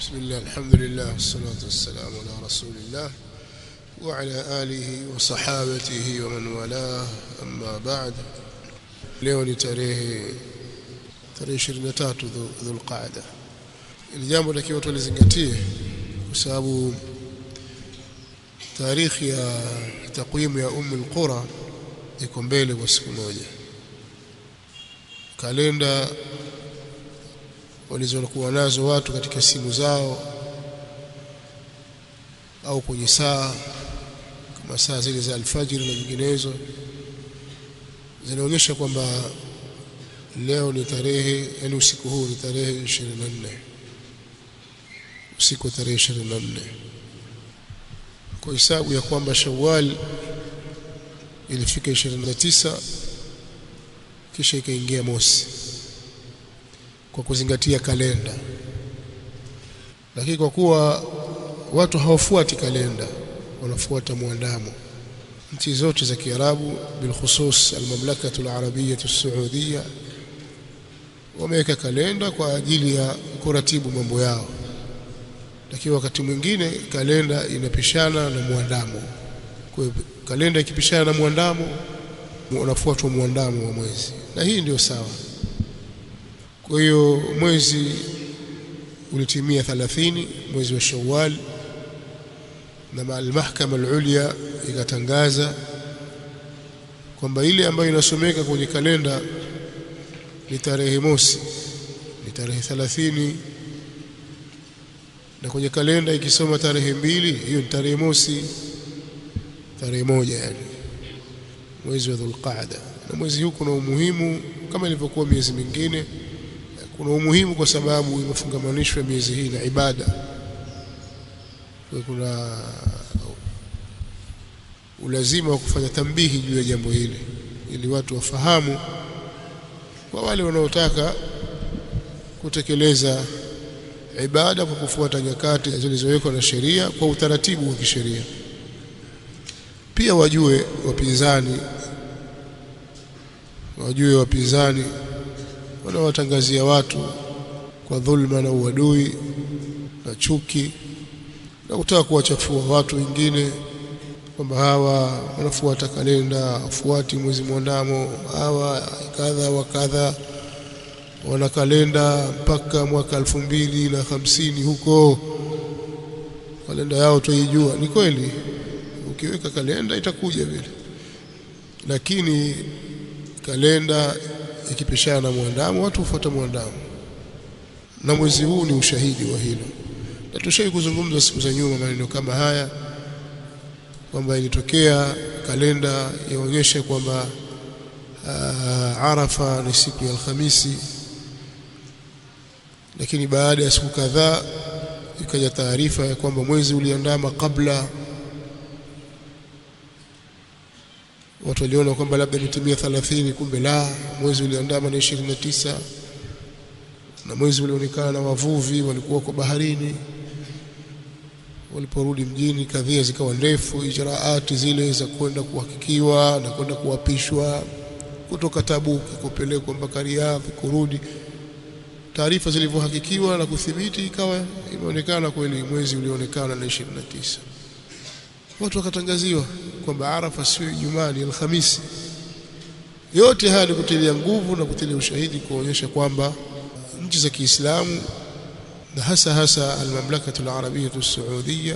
بسم الله الحمد لله والصلاة والسلام على رسول الله وعلى آله وصحابته ومن والاه أما بعد. leo ni tarehe 23 Dhulqaada. Ni jambo takiwa tulizingatie kwa sababu tarikhi ya takwimu ya al-Qura iko mbele kwa siku moja. Kalenda walizokuwa nazo watu katika simu zao au kwenye saa kama saa zile za alfajiri na nyinginezo zinaonyesha kwamba leo ni tarehe, yani usiku huu ni tarehe 24, usiku tarehe 24, kwa hisabu ya kwamba Shawwal ilifika 29 kisha ikaingia mosi kwa kuzingatia kalenda. Lakini kwa kuwa watu hawafuati kalenda, wanafuata muandamo, nchi zote za Kiarabu bilkhusus al-Mamlakatu al-Arabiyyah as-Saudiya wameweka kalenda kwa ajili ya kuratibu mambo yao. Lakini wakati mwingine kalenda inapishana na muandamo. Kwa hiyo kalenda ikipishana na muandamo, unafuatwa muandamo wa mwezi, na hii ndio sawa. Kwa hiyo mwezi ulitimia 30, mwezi wa Shawwal, na al-Mahkama al-Ulya ikatangaza kwamba ile ambayo inasomeka kwenye kalenda ni tarehe mosi, ni tarehe 30, na kwenye kalenda ikisoma tarehe 2, hiyo ni tarehe mosi, tarehe moja, yani mwezi wa Dhulqaada. Na mwezi huu kuna umuhimu kama ilivyokuwa miezi mingine. Kuna umuhimu kwa sababu imefungamanishwa miezi hii na ibada. Kuna ulazima wa kufanya tambihi juu ya jambo hili ili watu wafahamu, kwa wale wanaotaka kutekeleza ibada kwa kufuata nyakati zilizowekwa na sheria kwa utaratibu wa kisheria. Pia wajue wapinzani wanawatangazia watu kwa dhulma na uadui na chuki na kutaka kuwachafua watu wengine kwamba hawa wanafuata kalenda, wafuati mwezi mwandamo, hawa kadha wa kadha, wana kalenda mpaka mwaka 2050 huko, kalenda yao tuijua. Ni kweli, ukiweka kalenda itakuja vile, lakini kalenda ikipishana na muandamo, watu hufuata muandamo, na mwezi huu ni ushahidi wa hilo. Na tushai kuzungumza siku za nyuma maneno kama haya kwamba ilitokea kalenda yaonyesha kwamba Arafa ni siku ya Alhamisi, lakini baada ya siku kadhaa ikaja taarifa ya kwamba mwezi uliandama kabla. Watu waliona kwamba labda imetimia 30, kumbe la, mwezi uliandama na 29, na mwezi ulionekana na wavuvi walikuwa kwa baharini. Waliporudi mjini, kadhia zikawa ndefu, ijraati zile za kwenda kuhakikiwa na kwenda kuapishwa kutoka Tabuki kupelekwa mpaka Riyadh kurudi. Taarifa zilivyohakikiwa na kuthibiti, ikawa imeonekana kweli mwezi ulionekana na 29. Watu wakatangaziwa kwamba Arafa sio Ijumaa, ni Alhamisi. Yote haya ni kutilia nguvu na kutilia ushahidi kuonyesha kwamba nchi za Kiislamu na hasa al-Mamlakatu al-Arabiyyah as-Saudiya,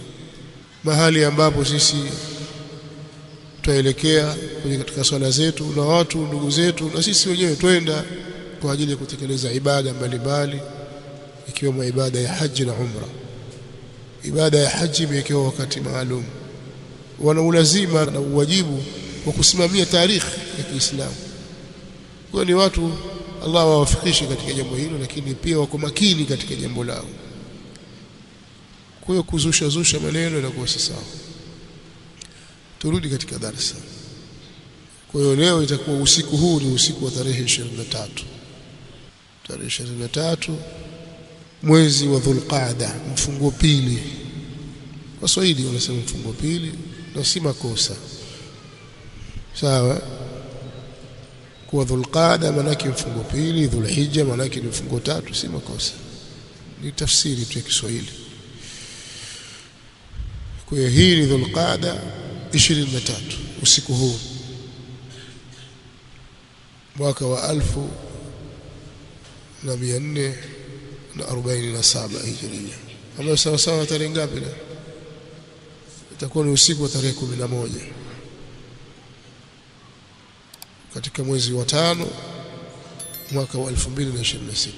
mahali ambapo sisi tutaelekea kwenye katika swala zetu na watu ndugu zetu na sisi wenyewe twenda kwa ajili ya kutekeleza ibada mbalimbali, ikiwemo ibada ya haji na umra. Ibada ya haji imewekewa wakati maalum, wana ulazima na uwajibu wa kusimamia tarikhi ya Kiislamu. Kwa ni watu Allah wawafikishe katika jambo hilo, lakini pia wako makini katika jambo lao. Kwa hiyo kuzusha maneno na kuwa si sawa. Turudi katika darasa. Kwa hiyo leo itakuwa usiku huu ni usiku wa tarehe 23. Tarehe 23 mwezi wa Dhulqaada, mfungo pili. Waswahili wanasema mfungo pili, na si makosa. Sawa? Kwa Dhulqaada maana yake mfungo pili, Dhulhijja maana yake ni mfungo tatu, si makosa. ni tafsiri tu ya Kiswahili. Kwa hiyo hii ni Dhulqaada 23 usiku huu mwaka wa 1447 Hijria, ambayo sawa sawa tarehe ngapi leo? Itakuwa ni usiku wa tarehe 11 katika mwezi wa 5 mwaka wa 2026.